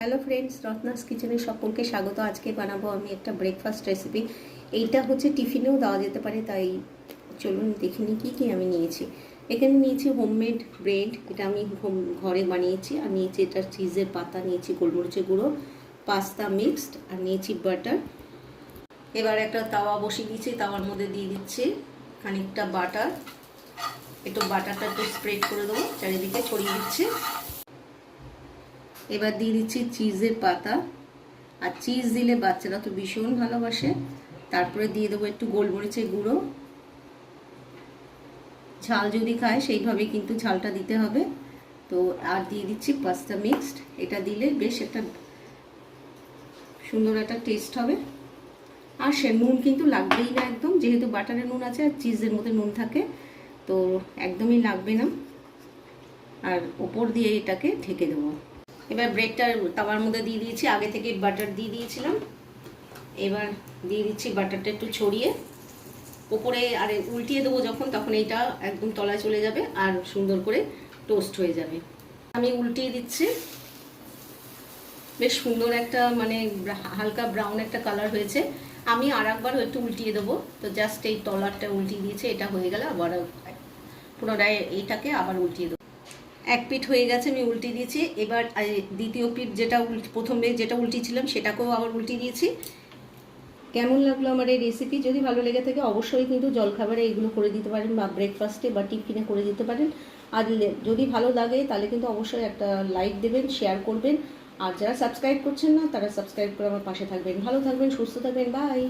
Hello friends, Ratna's কিচেনে সকলকে স্বাগত। আজকে বানাবো আমি একটা ব্রেকফাস্ট রেসিপি। এইটা হচ্ছে টিফিনেও দেওয়া যেতে পারে, তাই চলুন দেখে নিই কী কী আমি নিয়েছি। এখানে নিয়েছি হোমমেড ব্রেড, এটা আমি ঘরে বানিয়েছি। আর নিয়েছি এটা চিজের পাতা, নিয়েছি গোলমরিচের গুঁড়ো, পাস্তা মিক্সড, আর নিয়েছি বাটার। এবার একটা তাওয়া বসিয়ে দিয়েছি, তাওয়ার মধ্যে দিয়ে দিচ্ছি খানিকটা বাটার। একটু বাটারটা একটু স্প্রেড করে দেবো, চারিদিকে ছড়িয়ে দিচ্ছি। এবার দিয়ে দিচ্ছি চিজের পাতা, আর চিজ দিলে বাচ্চারা তো ভীষণ ভালোবাসে। তারপরে দিয়ে দেবো একটু গোলমরিচের গুঁড়ো, ঝাল যদি খায় সেইভাবে কিন্তু ঝালটা দিতে হবে। তো আর দিয়ে দিচ্ছি পাস্তা মিক্সড, এটা দিলে বেশ একটা সুন্দর একটা টেস্ট হবে। আর সে নুন কিন্তু লাগবেই না একদম, যেহেতু বাটারে নুন আছে আর চিজের মধ্যে নুন থাকে, তো একদমই লাগবে না। আর ওপর দিয়ে এটাকে ঢেকে দেবো। এবার ব্রেডটা তাওয়ার মধ্যে দিয়ে দিয়েছি, আগে থেকে বাটার দিয়ে দিয়েছিলাম। এবার দিয়ে দিচ্ছি বাটারটা একটু ছড়িয়ে ওপরে, আর উল্টিয়ে দেবো যখন, তখন এইটা একদম তলায় চলে যাবে আর সুন্দর করে টোস্ট হয়ে যাবে। আমি উল্টিয়ে দিচ্ছি, বেশ সুন্দর একটা মানে হালকা ব্রাউন একটা কালার হয়েছে। আমি আর একবার একটু উল্টিয়ে দেবো, তো জাস্ট এই তলারটা উল্টিয়ে দিয়েছে, এটা হয়ে গেলে আবার পুনরায় এইটাকে আবার উল্টিয়ে দেবো। এক পিঠ হয়ে গেছে, আমি উল্টে দিয়েছি। এবার দ্বিতীয় পিঠ যেটা প্রথমে যেটা উল্টিয়েছিলাম সেটাকেও আবার উল্টে দিয়েছি। কেমন লাগলো আমার এই রেসিপি? যদি ভালো লেগে থাকে অবশ্যই কিন্তু জলখাবারে এগুলো করে দিতে পারেন, বা ব্রেকফাস্টে বা টিফিনে করে দিতে পারেন। আর যদি ভালো লাগে তাহলে কিন্তু অবশ্যই একটা লাইক দেবেন, শেয়ার করবেন। আর যারা সাবস্ক্রাইব করছেন না তারা সাবস্ক্রাইব করে আমার পাশে থাকবেন। ভালো থাকবেন, সুস্থ থাকবেন, বাই।